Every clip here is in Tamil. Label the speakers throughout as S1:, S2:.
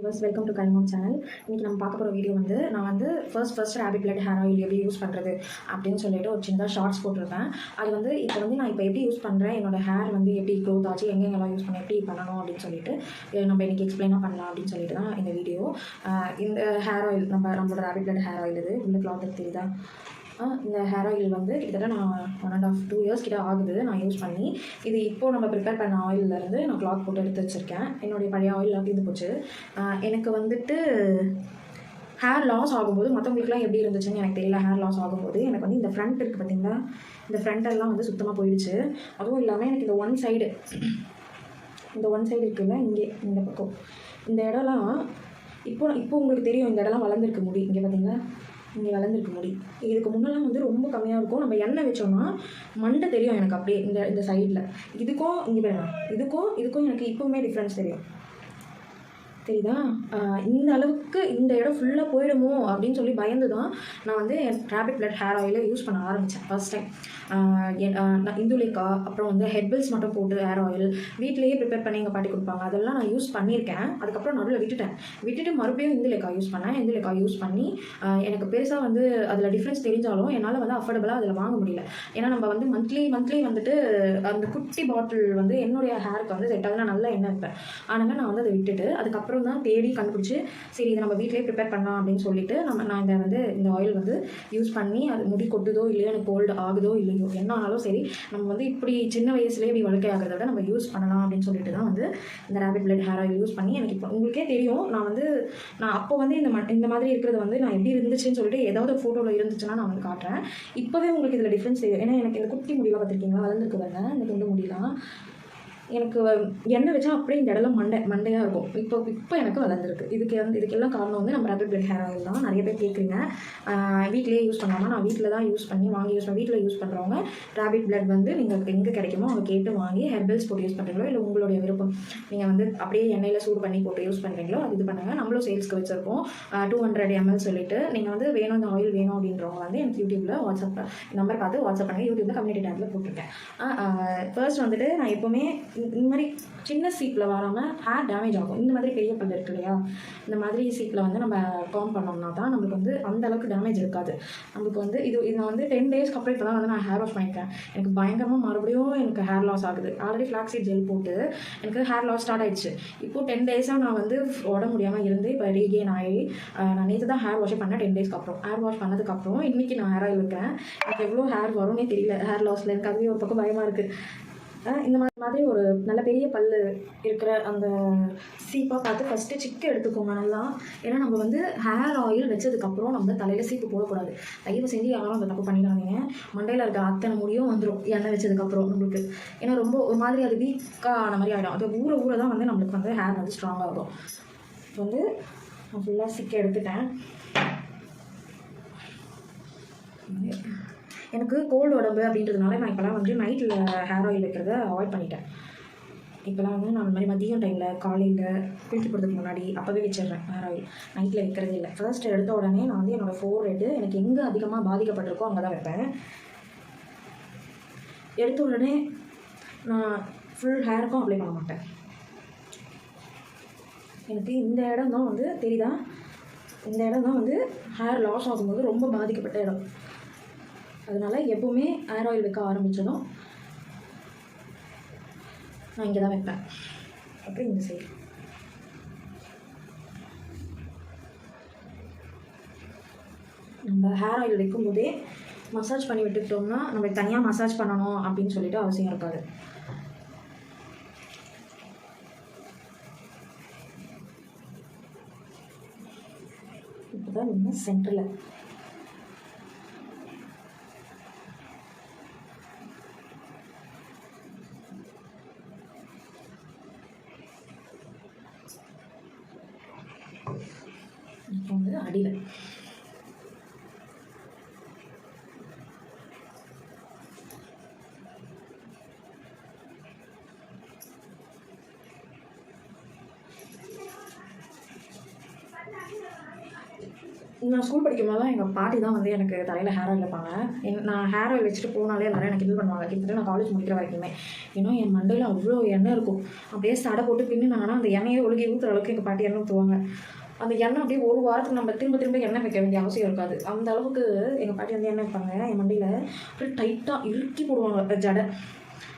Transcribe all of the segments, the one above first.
S1: வியூவர்ஸ், வெல்கம் டு கல்மாம் சேனல். இன்றைக்கி நம்ம பார்க்க போகிற வீடியோ வந்து நான் வந்து first rapid blood hair oil எப்படி யூஸ் பண்ணுறது அப்படின்னு சொல்லிட்டு ஒரு சின்னதாக ஷார்ட்ஸ் போட்டிருப்பேன். அது வந்து நான் இப்போ எப்படி யூஸ் பண்ணுறேன், என்னோட ஹேர் வந்து எப்படி க்ரோத் ஆச்சு, எங்கெங்கெல்லாம் யூஸ் பண்ண எப்படி பண்ணணும் அப்படின்னு சொல்லிட்டு நம்ம இன்றைக்கி எக்ஸ்பிளைனாக பண்ணலாம் அப்படின்னு சொல்லிட்டு தான் இந்த வீடியோ. இந்த ஹேர் ஆயில் நம்மளோட ரேபிட் பிளட் ஹேர் ஆயில் இது இந்த கிளாத் தெரியுதா? இந்த ஹேர் ஆயில் வந்து கிட்டத்தட்ட நான் 1.5-2 இயர்ஸ் கிட்ட ஆகுது நான் யூஸ் பண்ணி. இது இப்போது நம்ம ப்ரிப்பேர் பண்ண ஆயிலேருந்து நான் கிளாத் போட்டு எடுத்து வச்சுருக்கேன். என்னுடைய பழைய ஆயிலெலாம் தீர்ந்து போச்சு. எனக்கு வந்துட்டு ஹேர் லாஸ் ஆகும்போது மற்றவங்களுக்குலாம் எப்படி இருந்துச்சுன்னு எனக்கு தெரியல. ஹேர் லாஸ் ஆகும்போது எனக்கு வந்து இந்த ஃப்ரண்ட் இருக்குது பார்த்தீங்களா, இந்த ஃப்ரண்ட்டெல்லாம் வந்து சுத்தமாக போயிடுச்சு. அதுவும் இல்லாமல் எனக்கு இந்த ஒன் சைடு இருக்குல்ல, இங்கே இந்த பக்கம் இந்த இடம்லாம் இப்போ உங்களுக்கு தெரியும். இந்த இடம்லாம் வளர்ந்துருக்கு முடி. இங்கே பார்த்தீங்களா, இங்கே வளர்ந்துருக்கு முடி. இதுக்கு முன்னெல்லாம் வந்து ரொம்ப கம்மியாக இருக்கும். நம்ம எண்ணெய் வச்சோம்னா மண்டை தெரியும் எனக்கு அப்படியே இந்த சைடில். இதுக்கும் இங்கே வேணும், இதுக்கும் எனக்கு இப்போவுமே டிஃப்ரென்ஸ் தெரியுதா? இந்த அளவுக்கு இந்த இடம் ஃபுல்லாக போயிடுமோ அப்படின்னு சொல்லி பயந்து தான் நான் வந்து என் ரேபிட் பிளட் ஹேர் ஆயிலை யூஸ் பண்ண ஆரம்பித்தேன் ஃபர்ஸ்ட் டைம். நான் இந்துலேக்கா, அப்புறம் வந்து ஹெர்பல்ஸ் மட்டும் போட்டு ஹேர் ஆயில் வீட்டிலேயே ப்ரிப்பேர் பண்ணி எங்கள் பாட்டி கொடுப்பாங்க. அதெல்லாம் நான் யூஸ் பண்ணியிருக்கேன். அதுக்கப்புறம் நடுவில் விட்டுட்டு மறுபடியும் இந்துலேக்கா யூஸ் பண்ணி எனக்கு பெருசாக வந்து அதில் டிஃப்ரென்ஸ் தெரிஞ்சாலும் என்னால் வந்து அஃபோர்டபுளாக அதில் வாங்க முடியல. ஏன்னா நம்ம வந்து மந்த்லி வந்துட்டு அந்த குட்டி பாட்டில் வந்து என்னுடைய ஹேருக்கு வந்து செட் ஆகுது. நான் நல்லா எண்ணெய் இருப்பேன். அதனால் நான் வந்து அதை விட்டுட்டு அதுக்கப்புறம் தான் தேடி கண்டுபிடிச்சி சரி இதை நம்ம வீட்டிலே ப்ரிப்பேர் பண்ணலாம் அப்படின்னு சொல்லிட்டு நான் இந்த ஆயில் வந்து யூஸ் பண்ணி அது முடி கொட்டுதோ இல்லையோ, எனக்கு கோல்டு ஆகுதோ இல்லையோ, என்ன ஆனாலும் சரி நம்ம வந்து இப்படி சின்ன வயசுலேயே இப்படி வழுக்கை ஆகிறத விட நம்ம யூஸ் பண்ணலாம் அப்படின்னு சொல்லிட்டு தான் வந்து இந்த rapid blood hair oil use பண்ணி எனக்கு இப்போ உங்களுக்கே தெரியும். நான் அப்போ வந்து இந்த மாதிரி இருக்கிறது வந்து நான் எப்படி இருந்துச்சுன்னு சொல்லிட்டு ஏதாவது ஃபோட்டோவில் இருந்துச்சுன்னா நான் வந்து காட்டுறேன். இப்போவே உங்களுக்கு இதில் டிஃப்ரென்ஸ் தெரியும். ஏன்னா எனக்கு இந்த குட்டி முடியெல்லாம் பார்த்துருக்கீங்களா, வளர்ந்துருக்கு பாருங்க. இந்த குண்டு முடியெல்லாம் எனக்கு எண்ணெய் வச்சா அப்படியே இந்த இடம்லாம் மண்டையாக இருக்கும். இப்போ எனக்கு வளர்ந்துருக்கு. இதுக்கெல்லாம் காரணம் வந்து நம்ம ரேபிட் பிளட் ஹேர் ஆயில் தான். நிறைய பேர் கேட்குறீங்க வீட்டிலேயே யூஸ் பண்ணாமல். நான் வீட்டில் தான் யூஸ் பண்ணி வீட்டில் யூஸ் பண்ணுறவங்க ரேபிட் பிளட் வந்து நீங்கள் எங்கே கிடைக்குமோ அவங்க கேட்டு வாங்கி ஹெர்பல்ஸ் போட்டு யூஸ் பண்ணுறீங்களோ இல்லை உங்களுடைய விருப்பம் நீங்கள் வந்து அப்படியே எண்ணெயில் சூடு பண்ணி போட்டு யூஸ் பண்ணுறீங்களோ அது இது பண்ணுங்கள். நம்மளும் சேல்ஸ்க்கு வச்சுருக்கோம் 200 ml சொல்லிட்டு. நீங்கள் வந்து வேணும் இந்த ஆயில் வேணும் அப்படின்றவங்க வந்து எனக்கு யூடியூப்பில் வாட்ஸ்அப் நம்பர் பார்த்து வாட்ஸ்அப் பண்ணுங்கள். யூடியூப்பில் கம்யூனிட்டி டேப்பில் போட்டிருக்கேன். ஃபர்ஸ்ட் வந்துட்டு நான் எப்போவுமே இந்த மாதிரி சின்ன சீப்பில் வராமல் ஹேர் டேமேஜ் ஆகும். இந்த மாதிரி பெரிய பல் இருக்கு இல்லையா, இந்த மாதிரி சீப்பில் வந்து நம்ம காம் பண்ணோம்னா தான் நம்மளுக்கு வந்து அந்த அளவுக்கு டேமேஜ் இருக்காது. நம்மளுக்கு வந்து இது நான் வந்து 10 டேஸ்க்கு அப்புறம் இப்போ தான் வந்து நான் ஹேர் வாஷ் பண்ணியிருக்கேன். எனக்கு பயங்கரமாக மறுபடியும் எனக்கு ஹேர் லாஸ் ஆகுது. ஆல்ரெடி ஃப்ளாக்ஸீட் ஜெல் போட்டு எனக்கு ஹேர் லாஸ் ஸ்டார்ட் ஆகிடுச்சு. இப்போது 10 டேஸாக நான் வந்து உடம்பு முடியாமல் இருந்து இப்போ ரீகெயின் ஆகி நான் நேற்று தான் ஹேர் வாஷே பண்ணேன். 10 டேஸ்க்கு அப்புறம் ஹேர் வாஷ் பண்ணதுக்கப்புறம் இன்றைக்கி நான் ஹேர் ஆயில் வைக்கிறேன். எனக்கு எவ்வளோ ஹேர் வரும்னே தெரியல ஹேர் லாஸில். எனக்கு அதுவே ஒரு பக்கம் பயமாக இருக்குது. இந்த மாதிரி ஒரு நல்ல பெரிய பல் இருக்கிற அந்த சீப்பாக பார்த்து ஃபஸ்ட்டு சிக்கு எடுத்துக்கோங்க நல்லா. ஏன்னா நம்ம வந்து ஹேர் ஆயில் வச்சதுக்கப்புறம் நம்ம தலையில் சீப்பு போடக்கூடாது. தயவு செஞ்சு யாரும் அந்த தப்பு பண்ணிடாதீங்க. மண்டையில் இருக்க அத்தனை முடியும் வந்துடும் எண்ணெய் வச்சதுக்கப்புறம் நம்மளுக்கு. ஏன்னா ரொம்ப ஒரு மாதிரி அது வீக்காக ஆன மாதிரி ஆகிடும். அது ஊற தான் வந்து நம்மளுக்கு வந்து ஹேர் வந்து ஸ்ட்ராங்காக ஆகும். இப்போ வந்து நான் ஃபுல்லாக சிக்கு எடுத்துட்டேன். எனக்கு கோல்டு உடம்பு அப்படின்றதுனால நான் இப்போலாம் வந்து நைட்டில் ஹேர் ஆயில் வைக்கிறத அவாய்ட் பண்ணிட்டேன். இப்போலாம் வந்து நான் அந்த மாதிரி மதியம் டைமில் காலையில் குளிக்க போகிறதுக்கு முன்னாடி அப்போவே வச்சிடுறேன் ஹேர் ஆயில். நைட்டில் வைக்கிறதே இல்லை. ஃபர்ஸ்ட் எடுத்த உடனே நான் வந்து என்னோடய ஃபோர்ஹெட் எனக்கு எங்கே அதிகமாக பாதிக்கப்பட்டிருக்கோ அங்கே தான் வைப்பேன். எடுத்த உடனே நான் ஃபுல் ஹேருக்கும் அப்ளை பண்ண மாட்டேன். எனக்கு இந்த இடம் தான் வந்து தெரியுதா, இந்த இடம் தான் வந்து ஹேர் லாஸ் ஆகும்போது ரொம்ப பாதிக்கப்பட்ட இடம். அதனால் எப்போவுமே ஹேர் ஆயில் வைக்க ஆரம்பித்ததும் நான் இங்கே தான் வைப்பேன். அப்புறம் இந்த சைடு நம்ம ஹேர் ஆயில் வைக்கும்போதே மசாஜ் பண்ணி விட்டுக்கிட்டோம்னா நம்ம தனியாக மசாஜ் பண்ணணும் அப்படின்னு சொல்லிட்டு அவசியம் இருக்காது. இப்போ தான் நம்ம சென்டரில் இப்போ வந்து அடியில் நான் ஸ்கூல் படிக்கும்போது தான் எங்கள் பாட்டி தான் வந்து எனக்கு தலையில் ஹேர் ஆயில் வைப்பாங்க. நான் ஹேர் ஆயில் வச்சுட்டு போனாலே எல்லாரும் எனக்கு இது பண்ணுவாங்க. கிட்டத்தட்ட நான் காலேஜ் முடிக்கிற வரைக்குமே. ஏன்னா என் மண்டையில் அவ்வளோ எண்ணெய் இருக்கும். அப்படியே சடை போட்டு பின்னுனாங்கன்னா அந்த எண்ணெயை ஒழுகி ஊற்றுற அளவுக்கு எங்கள் பாட்டி எண்ணெய் ஊற்றுவாங்க. அந்த எண்ணெய் அப்படியே ஒரு வாரத்துக்கு நம்ம திரும்ப திரும்ப எண்ணெய் வைக்க வேண்டிய அவசியம் இருக்காது. அந்த அளவுக்கு எங்கள் பாட்டி வந்து எண்ணெய் வைப்பாங்க. என் மண்டையில் அப்படியே டைட்டாக இறுக்கி போடுவாங்க ஜடை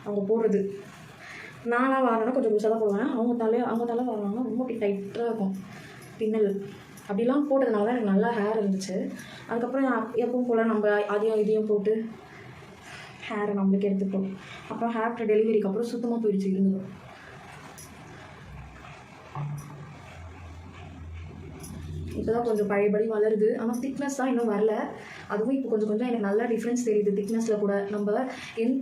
S1: அவங்க போடுறது. நானாக வாங்கினா கொஞ்சம் லூஸாக தான் போடுவேன். அவங்க தலை வாங்கினாங்கன்னா ரொம்ப அப்படி டைட்டாக இருக்கும் பின்னல். அப்படிலாம் போட்டதுனால தான் எனக்கு நல்லா ஹேர் இருந்துச்சு. அதுக்கப்புறம் எப்பவும் போல் நம்ம அதையும் இதையும் போட்டு ஹேரை நம்மளுக்கு எடுத்துப்போம். அப்புறம் ஆஃப்டர் டெலிவரிக்கு அப்புறம் சுத்தமாக போயிடுச்சு இருந்தது. இப்போ தான் கொஞ்சம் பழையபடி வளருது. ஆனால் திக்னஸ் தான் இன்னும் வரல. அதுவும் இப்போ கொஞ்சம் கொஞ்சம் எனக்கு நல்லா டிஃப்ரென்ஸ் தெரியுது திக்னஸில் கூட. நம்ம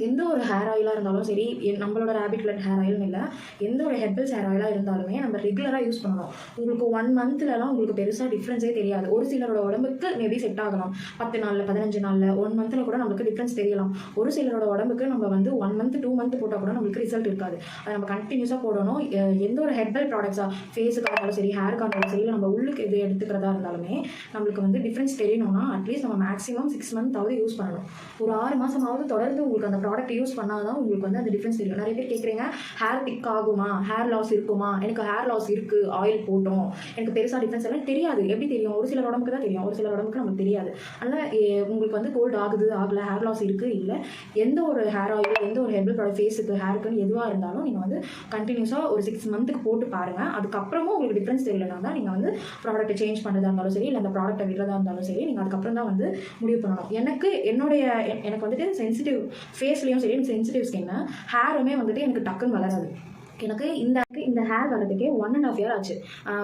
S1: எந்த ஒரு ஹேர் ஆயிலாக இருந்தாலும் சரி, நம்மளோட ரேபிட் பிளட் ஹேர் ஆயில்னு இல்லை, எந்த ஒரு ஹெர்பல்ஸ் ஹேர் ஆயிலாக இருந்தாலுமே நம்ம ரெகுலராக யூஸ் பண்ணணும். உங்களுக்கு 1 மந்த்லலாம் உங்களுக்கு பெருசாக டிஃப்ரென்ஸே தெரியாது. ஒரு சிலரோட உடம்புக்கு மேபி செட் ஆகலாம். 10 நாளில் 15 நாளில் 1 மந்தில் கூட நம்மளுக்கு டிஃப்ரென்ஸ் தெரியலாம். ஒரு சிலரோட உடம்புக்கு நம்ம வந்து 1 மந்த் 2 மந்த் போட்டால் கூட நம்மளுக்கு ரிசல்ட் இருக்காது. அதை நம்ம கண்டினியூஸாக போடணும். எந்த ஒரு ஹெர்பல் ப்ராடக்ட்ஸாக ஃபேஸுக்காக இருந்தாலும் சரி, ஹேருக்காக இருந்தாலும் சரி, நம்ம உள்ளுக்கு இது எடுத்துக்கிறதா இருந்தாலுமே நம்மளுக்கு வந்து டிஃப்ரென்ஸ் தெரியணும்னா அட்லீஸ்ட் நம்ம மேக்ஸிமம் 6 மந்த்தாவது யூஸ் பண்ணணும். ஒரு 6 மாதமாவது தொடர்ந்து உங்களுக்கு அந்த ப்ராடக்ட் யூஸ் பண்ணால் தான் உங்களுக்கு வந்து அந்த டிஃப்ரென்ஸ் தெரியும். நிறைய பேர் கேட்குறீங்க, ஹேர் திக் ஆகுமா, ஹேர் லாஸ் இருக்குமா? எனக்கு ஹேர் லாஸ் இருக்குது, ஆயில் போட்டோம், எனக்கு பெருசாக டிஃப்ரென்ஸ் எல்லாம் தெரியாது. எப்படி தெரியும்? ஒரு சிலர் உடம்புக்கு தான் தெரியும், ஒரு சிலர் உடம்புக்கு நமக்கு தெரியாது. அதனால் உங்களுக்கு வந்து கோல்டு ஆகுது ஆகலை, ஹேர் லாஸ் இருக்குது இல்லை, எந்த ஒரு ஹேர் ஆயில், எந்த ஒரு ஹெர்பல் ப்ராடக்ட் ஃபேஸுக்கு ஹேருக்குன்னு எதுவாக இருந்தாலும் நீங்கள் வந்து கண்டினியூஸாக ஒரு 6 மந்த்துக்கு போட்டு பாருங்கள். அதுக்கப்புறமும் உங்களுக்கு டிஃப்ரென்ஸ் தெரியலனா தான் நீங்கள் வந்து ப்ராடக்ட்டை சேஞ்ச் பண்ணுறதா இருந்தாலும் சரி, இல்லை அந்த ப்ராடக்ட்டை விடுறதா இருந்தாலும் சரி, நீங்கள் அதுக்கப்புறம் தான் வந்து முடிவு பண்ணணும். எனக்கு வந்துட்டு சென்சிட்டிவ் ஃபேஸ்லேயும் சரி, எனக்கு சென்சிட்டிவ் ஸ்கின்னு, ஹேருமே வந்துட்டு எனக்கு டக்குன்னு வளராது. எனக்கு இந்த ஹேர் வரதுக்கே 1.5 year ஆச்சு.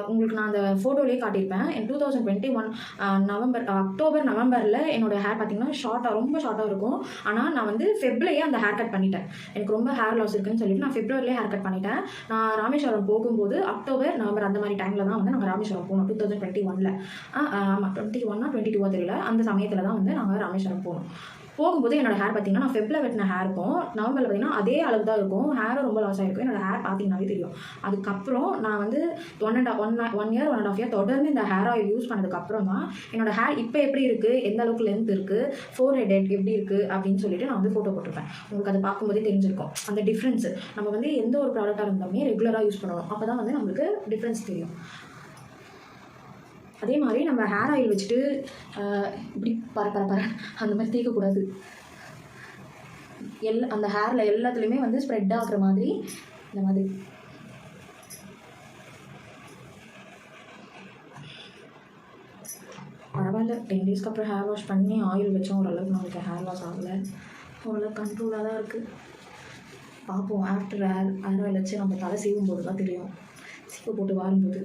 S1: உங்களுக்கு நான் அந்த ஃபோட்டோலேயே காட்டியிருப்பேன். 2021 அக்டோபர் நவம்பரில் என்னோட ஹேர் பார்த்தீங்கன்னா ரொம்ப ஷார்ட்டாக இருக்கும். ஆனால் நான் வந்து ஃபெப்ரவரியே அந்த ஹேர் கட் பண்ணிட்டேன். எனக்கு ரொம்ப ஹேர் லாஸ் இருக்குன்னு சொல்லிட்டு நான் ஃபெப்ரவரிலே ஹேர் கட் பண்ணிட்டேன். நான் ராமேஸ்வரம் போகும்போது அக்டோபர் நவம்பர் அந்த மாதிரி டைமில் தான் வந்து நாங்கள் ராமேஸ்வரம் போனோம். 2021 ஆமாம், 21 22 தெரியல, அந்த சமயத்தில் தான் வந்து நாங்கள் ராமேஸ்வரம் போனோம். போகும்போது என்னோட ஹேர் பார்த்தீங்கன்னா நான் ஃபெப்ரவரி வெட்டின ஹேர் இருக்கும், நவம்பரில் பார்த்தீங்கன்னா அதே அளவு தான் இருக்கும். ஹேரும் ரொம்ப லாஸ் ஆகிருக்கும். என்னோட ஹேர் பார்த்தீங்கன்னாவே தெரியும். அதுக்கப்புறம் நான் வந்து 1 year 1.5 year தொடர்ந்து இந்த ஹேர் ஆயில் யூஸ் பண்ணதுக்கப்புறம் தான் என்னோட ஹேர் இப்போ எப்படி இருக்குது, எந்த அளவுக்கு லென்த் இருக்குது, ஃபோர்ஹெட் எப்படி இருக்குது அப்படின்னு சொல்லிட்டு நான் வந்து ஃபோட்டோ போட்டிருப்பேன். உங்களுக்கு அதை பார்க்கும்போதே தெரிஞ்சிருக்கும் அந்த டிஃப்ரென்ஸு. நம்ம வந்து எந்த ஒரு ப்ராடக்டாக இருந்தாலுமே ரெகுலராக யூஸ் பண்ணணும். அப்போ தான் வந்து நம்மளுக்கு டிஃப்ரென்ஸ் தெரியும். அதே மாதிரி நம்ம ஹேர் ஆயில் வச்சுட்டு இப்படி பர அந்த மாதிரி தேய்க்கக்கூடாது. அந்த ஹேரில் எல்லாத்துலேயுமே வந்து ஸ்ப்ரெட் ஆகிற மாதிரி இந்த மாதிரி பரவாயில்ல. 10 daysக்கு அப்புறம் ஹேர் வாஷ் பண்ணி ஆயில் வச்சோம், ஓரளவுக்கு நம்மளுக்கு ஹேர் லாஸ் ஆகலை, ஓரளவுக்கு கண்ட்ரோலாக தான் இருக்குது. பார்ப்போம், ஆஃப்டர் ஹேர் ஆயில் வச்சு நம்ம தலை சீவும்போது தான் தெரியும். சீப்பு போட்டு வாரும்போது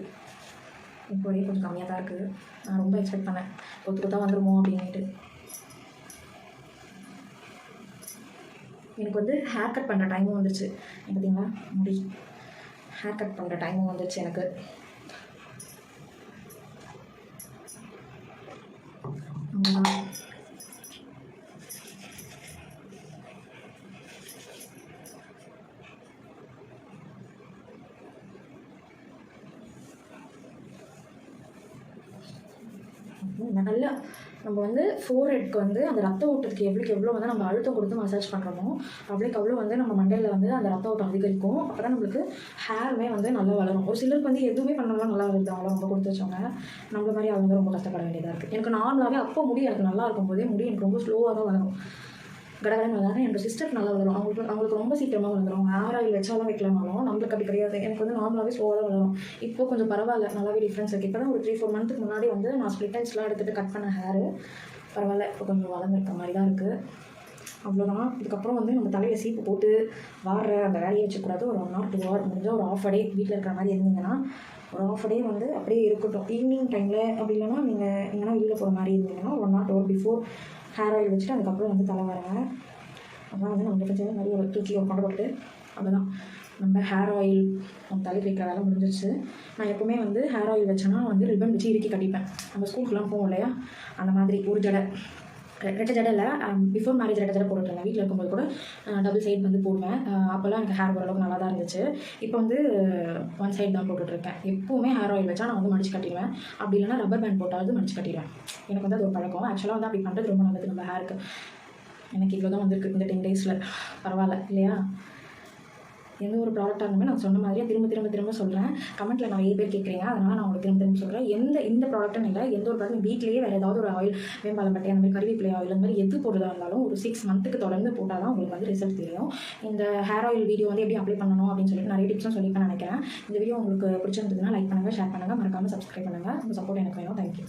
S1: இப்போவே கொஞ்சம் கம்மியாக தான் இருக்குது. நான் ரொம்ப எக்ஸ்பெக்ட் பண்ணேன் கொத்தா வந்துடுமோ அப்படின்ட்டு. எனக்கு வந்து ஹேர் கட் பண்ணுற டைமும் வந்துருச்சு. பார்த்தீங்களா, முடி ஹேர் கட் பண்ணுற டைமும் வந்துருச்சு எனக்கு. நல்லா நம்ம வந்து ஃபோர்ஹெட்க்கு வந்து அந்த ரத்த ஓட்டத்துக்கு எவ்வளோ வந்து நம்ம அழுத்தம் கொடுத்து மசாஜ் பண்ணுறோமோ அவ்வளோ வந்து நம்ம மண்டையில் வந்து அந்த ரத்த ஓட்டம் அதிகரிக்கும். அப்போ தான் நம்மளுக்கு ஹேருமே வந்து நல்லா வளரும். ஒரு சிலருக்கு வந்து எதுவுமே பண்ணாலும் நல்லா வருது, அவங்கள ரொம்ப கொடுத்து வச்சவங்க. நம்மள மாதிரி அவங்க வந்து ரொம்ப கஷ்டப்பட வேண்டியதாக இருக்குது. எனக்கு நார்மலாகவே அப்போ முடி எனக்கு நல்லா இருக்கும் போதே முடி எனக்கு ரொம்ப ஸ்லோவாக தான் வளரும், கடகடன்னு வளரும். என்னோட சிஸ்டருக்கு நல்லா வளரும், அவங்களுக்கு ரொம்ப சீக்கிரமாக வளரும். ஹேர் ஆயில் வச்சாலும் வைக்கலனாலும் நம்மளுக்கு அப்படி கிடையாது. எனக்கு வந்து நார்மலாகவே ஸ்லோவாக தான் வளரும். இப்போ கொஞ்சம் பரவாயில்ல, நல்லாவே டிஃப்ரென்ஸ் இருக்குது. இப்போ தான் ஒரு 3-4 மந்த்துக்கு முன்னாடி வந்து நான் ஸ்ப்ளிட் எண்ட்ஸ்லாம் எடுத்துகிட்டு கட் பண்ண ஹேரு பரவாயில்ல, இப்போ கொஞ்சம் வளர்ந்துருக்க மாதிரி தான் இருக்குது. அவ்வளோதான். இதுக்கப்புறம் வந்து நம்ம தலையில் சீப்பு போட்டு வாடுற அந்த வேலையை வச்சுக்கூடாது. ஒரு 1 or 2 hour முடிஞ்சால் ஒரு ஆஃப் டே வீட்டில் இருக்கிற மாதிரி இருந்தீங்கன்னா ஒரு ஆஃப் டே வந்து அப்படியே இருக்கட்டும். ஈவினிங் டைமில் அப்படி இல்லைன்னா நீங்கள் எங்கன்னா வெளியில் போகிற மாதிரி இருந்தீங்கன்னா 1 or 2 hour before hair oil வச்சுட்டு அதுக்கப்புறம் வந்து தலை வரேன். அதான் வந்து நம்ம கொஞ்சம் மாதிரி ஒரு தூக்கி ஒரு கொண்டு போட்டு அவ்வளோதான் நம்ம ஹேர் ஆயில் நம்ம தலைக்கு வைக்கிற வேலை முடிஞ்சிச்சு. நான் எப்போவுமே வந்து ஹேர் ஆயில் வச்சேன்னா வந்து ரிப்பன் வச்சு இறுக்கி கட்டிப்பேன். நம்ம ஸ்கூலுக்குலாம் போவோம் இல்லையா, அந்த மாதிரி ஒரு ஜடை ரெட்டை ஜடை இல்லை, பிஃபோர் மேரேஜ் ரெட்டை ஜடை போட்டுருந்தேன். வீட்டில் இருக்கும்போது கூட டபுள் சைடு வந்து போடுவேன். அப்போல்லாம் எனக்கு ஹேர் ஓரளவுக்கு நல்லா தான் இருந்துச்சு. இப்போ வந்து ஒன் சைடு தான் போட்டுட்ருக்கேன். எப்போவுமே ஹேர் ஆயில் வச்சா நான் வந்து மடிச்சு கட்டிடுவேன். அப்படி இல்லைனா ரப்பர் பேண்ட் போட்டாவது மடிச்சு கட்டிடுவேன். எனக்கு வந்து அது ஒரு பழக்கம். ஆக்சுவலாக வந்து அப்படி பண்ணுறது ரொம்ப நல்லது நம்ம ஹேருக்கு. எனக்கு இவ்வளோ தான் வந்திருக்கு இந்த 10 டேஸில். பரவாயில்ல இல்லையா? எந்த ஒரு ப்ராடக்டாக இருந்தாலுமே நான் சொன்ன மாதிரியே திரும்ப சொல்கிறேன். கமெண்ட்டில் நிறைய பேர் கேட்குறீங்க, அதனால் நான் உங்களுக்கு திரும்ப சொல்கிறேன். இந்த ப்ராடக்ட்னு இல்லை, எந்த ஒரு ப்ராடக்ட் வீட்லேயே வேறு ஏதாவது ஒரு ஆயில், வேம்பாலம்பட்டை அந்த மாதிரி கறிவேப்பிலை ஆயில் அந்த மாதிரி எது போடுறதா இருந்தாலும் ஒரு 6 மந்த்துக்கு தொடர்ந்து போட்டால் தான் உங்களுக்கு வந்து ரிசல்ட் தெரியும். இந்த ஹேர் ஆயில் வீடியோ வந்து எப்படி அப்ளை பண்ணணும் அப்படின்னு சொல்லிட்டு நிறைய டிப்ஸும் சொல்லிப்பேன் நினைக்கிறேன். இந்த வீடியோ உங்களுக்கு பிடிச்சிருந்ததுன்னா லைக் பண்ணுங்கள், ஷேர் பண்ணுங்கள், மறக்காமல் சப்ஸ்கிரைப் பண்ணுங்கள். உங்கள் சப்போர்ட் எனக்கு வேணும். தேங்க்யூ.